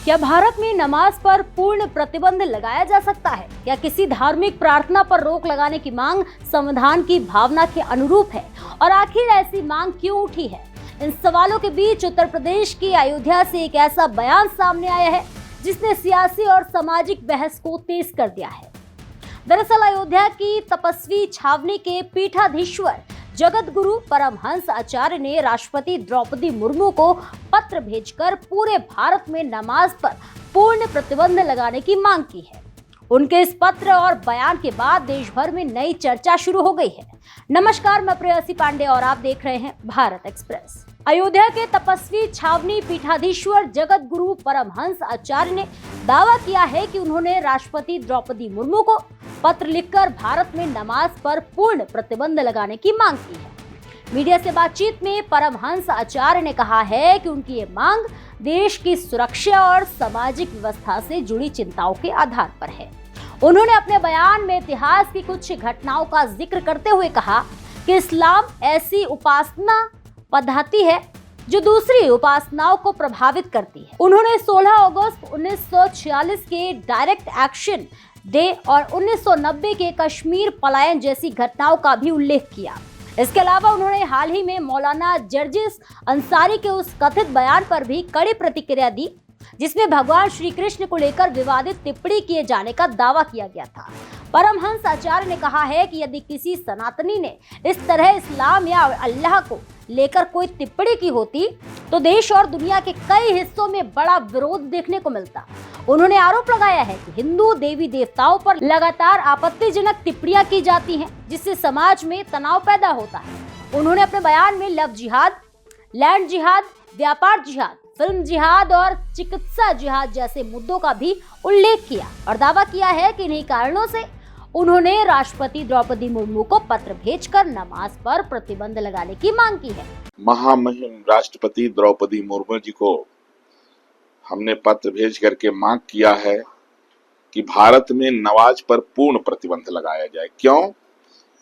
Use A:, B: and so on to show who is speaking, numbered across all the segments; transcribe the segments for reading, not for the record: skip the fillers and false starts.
A: क्या भारत में नमाज पर पूर्ण प्रतिबंध लगाया जा सकता है? क्या किसी धार्मिक प्रार्थना पर रोक लगाने की मांग संविधान की भावना के अनुरूप है? और आखिर ऐसी मांग क्यों उठी है? इन सवालों के बीच उत्तर प्रदेश की अयोध्या से एक ऐसा बयान सामने आया है जिसने सियासी और सामाजिक बहस को तेज कर दिया है। दरअसल अयोध्या की तपस्वी छावनी के पीठाधीश्वर जगत गुरु परमहंस आचार्य ने राष्ट्रपति द्रौपदी मुर्मू को पत्र भेजकर पूरे भारत में नमाज पर पूर्ण प्रतिबंध लगाने की मांग की है। उनके इस पत्र और बयान के बाद देश भर में नई चर्चा शुरू हो गई है। नमस्कार, मैं प्रेयसी पांडे और आप देख रहे हैं भारत एक्सप्रेस। अयोध्या के तपस्वी छावनी पीठाधीश्वर जगत गुरु परमहंस आचार्य ने दावा किया है कि उन्होंने राष्ट्रपति द्रौपदी मुर्मू को पत्र लिखकर भारत में नमाज पर पूर्ण प्रतिबंध लगाने की मांग की है। मीडिया से बातचीत में परमहंस आचार्य ने कहा है कि उनकी ये मांग देश की सुरक्षा और सामाजिक व्यवस्था से जुड़ी चिंताओं के आधार पर है। उन्होंने अपने बयान में इतिहास की कुछ घटनाओं का जिक्र करते हुए कहा कि इस्लाम ऐसी उपासना पद्धति है जो दूसरी उपासनाओं को प्रभावित करती है। उन्होंने 16 अगस्त 1946 के डायरेक्ट एक्शन डे और 1990 के कश्मीर पलायन जैसी घटनाओं का भी उल्लेख किया। इसके अलावा उन्होंने हाल ही में मौलाना जर्जिस अंसारी के उस कथित बयान पर भी कड़ी प्रतिक्रिया दी जिसमें भगवान श्री कृष्ण को लेकर विवादित टिप्पणी किए जाने का दावा किया गया था। परमहंस आचार्य ने कहा है कि यदि किसी सनातनी ने इस तरह इस्लाम या अल्लाह को लेकर कोई टिप्पणी की होती तो देश और दुनिया के कई हिस्सों में बड़ा विरोध देखने को मिलता। उन्होंने आरोप लगाया है कि हिंदू देवी देवताओं पर लगातार आपत्तिजनक टिप्पणियां की जाती हैं जिससे समाज में तनाव पैदा होता है। उन्होंने अपने बयान में लव जिहाद, लैंड जिहाद, व्यापार जिहाद, फिल्म जिहाद और चिकित्सा जिहाद जैसे मुद्दों का भी उल्लेख किया और दावा किया है कि इन्हीं कारणों से उन्होंने राष्ट्रपति द्रौपदी मुर्मू को पत्र भेजकर नमाज पर प्रतिबंध लगाने की मांग की है।
B: महामहिम राष्ट्रपति द्रौपदी मुर्मू जी को हमने पत्र भेज करके मांग किया है कि भारत में नमाज पर पूर्ण प्रतिबंध लगाया जाए। क्यों?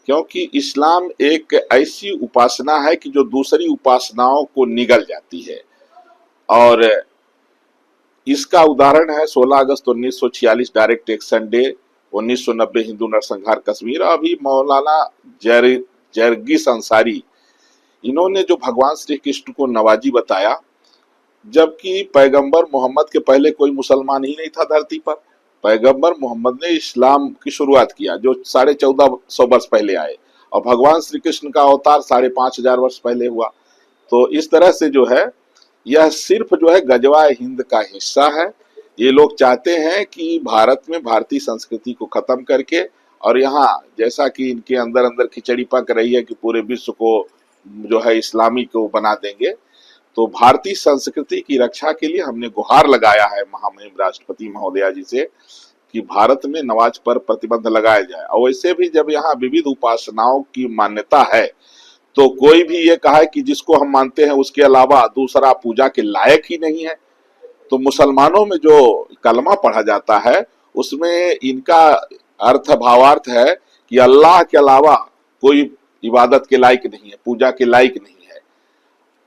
B: क्योंकि इस्लाम एक ऐसी उपासना है कि जो दूसरी उपासनाओं को निगल जाती है और इसका उदाहरण है 16 अगस्त 1946 डायरेक्ट एक्शन डे, 1990 हिंदू नरसंहार कश्मीर। अभी मौलाना जर्जिस अंसारी, इन्होंने जो भगवान श्री कृष्ण को नवाजी बताया, जबकि पैगंबर मोहम्मद के पहले कोई मुसलमान ही नहीं था धरती पर। पैगंबर मोहम्मद ने इस्लाम की शुरुआत किया जो 1450 वर्ष पहले आए और भगवान श्री कृष्ण का अवतार 5500 वर्ष पहले हुआ। तो इस तरह से जो है यह सिर्फ जो है गजवा हिंद का हिस्सा है। ये लोग चाहते हैं कि भारत में भारतीय संस्कृति को खत्म करके और यहाँ जैसा कि इनके अंदर अंदर खिचड़ी पक रही है कि पूरे विश्व को जो है इस्लामी को बना देंगे। तो भारतीय संस्कृति की रक्षा के लिए हमने गुहार लगाया है महामहिम राष्ट्रपति महोदया जी से कि भारत में नमाज पर प्रतिबंध लगाया जाए। और वैसे भी जब यहाँ विविध उपासनाओं की मान्यता है तो कोई भी ये कहा है कि जिसको हम मानते हैं उसके अलावा दूसरा पूजा के लायक ही नहीं है। तो मुसलमानों में जो कलमा पढ़ा जाता है उसमें इनका अर्थ भावार्थ है कि अल्लाह के अलावा कोई इबादत के लायक नहीं है, पूजा के लायक नहीं है।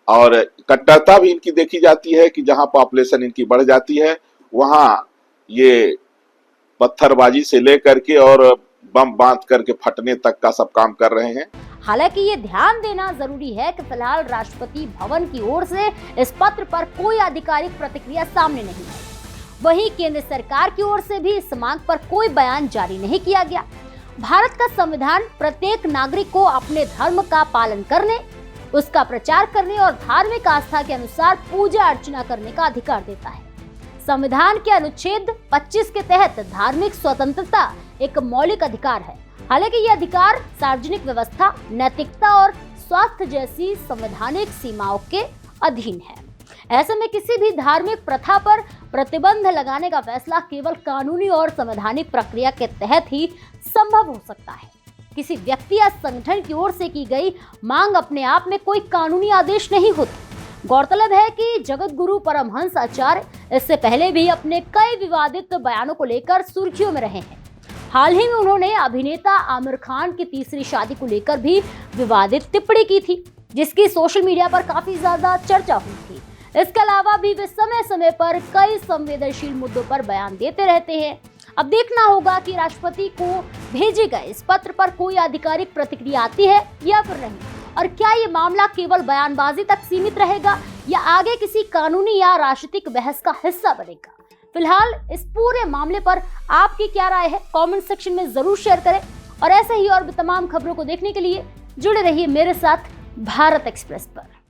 B: और कट्टरता भी इनकी देखी जाती है कि जहां पॉपुलेशन इनकी बढ़ जाती है वहां ये पत्थरबाजी से लेकर के और बम बांध करके फटने तक का सब काम कर रहे हैं।
A: हालांकि ये ध्यान देना जरूरी है कि फिलहाल राष्ट्रपति भवन की ओर से इस पत्र पर कोई आधिकारिक प्रतिक्रिया सामने नहीं है। वहीं केंद्र सरकार की ओर से भी इस मांग पर कोई बयान जारी नहीं किया गया। भारत का संविधान प्रत्येक नागरिक को अपने धर्म का पालन करने, उसका प्रचार करने और धार्मिक आस्था के अनुसार पूजा अर्चना करने का अधिकार देता है। संविधान के अनुच्छेद 25 के तहत धार्मिक स्वतंत्रता एक मौलिक अधिकार है। हालांकि ये अधिकार सार्वजनिक व्यवस्था, नैतिकता और स्वास्थ्य जैसी संवैधानिक सीमाओं के अधीन है। ऐसे में किसी भी धार्मिक प्रथा पर प्रतिबंध लगाने का फैसला केवल कानूनी और संवैधानिक प्रक्रिया के तहत ही संभव हो सकता है। किसी व्यक्ति या संगठन की ओर से की गई मांग अपने आप में कोई कानूनी आदेश नहीं होती। गौरतलब है कि जगत गुरु परमहंस आचार्य इससे पहले भी अपने कई विवादित बयानों को लेकर सुर्खियों में रहे हैं। हाल ही में उन्होंने अभिनेता आमिर खान की तीसरी शादी को लेकर भी विवादित टिप्पणी की थी जिसकी सोशल मीडिया पर काफी ज्यादा चर्चा हुई थी। इसके अलावा भी वे समय समय पर कई संवेदनशील मुद्दों पर बयान देते रहते हैं। अब देखना होगा कि राष्ट्रपति को भेजे गए इस पत्र पर कोई आधिकारिक प्रतिक्रिया आती है या फिर नहीं, और क्या ये मामला केवल बयानबाजी तक सीमित रहेगा या आगे किसी कानूनी या राजनीतिक बहस का हिस्सा बनेगा। फिलहाल इस पूरे मामले पर आपकी क्या राय है, कमेंट सेक्शन में जरूर शेयर करें और ऐसे ही और भी तमाम खबरों को देखने के लिए जुड़े रहिए मेरे साथ भारत एक्सप्रेस पर।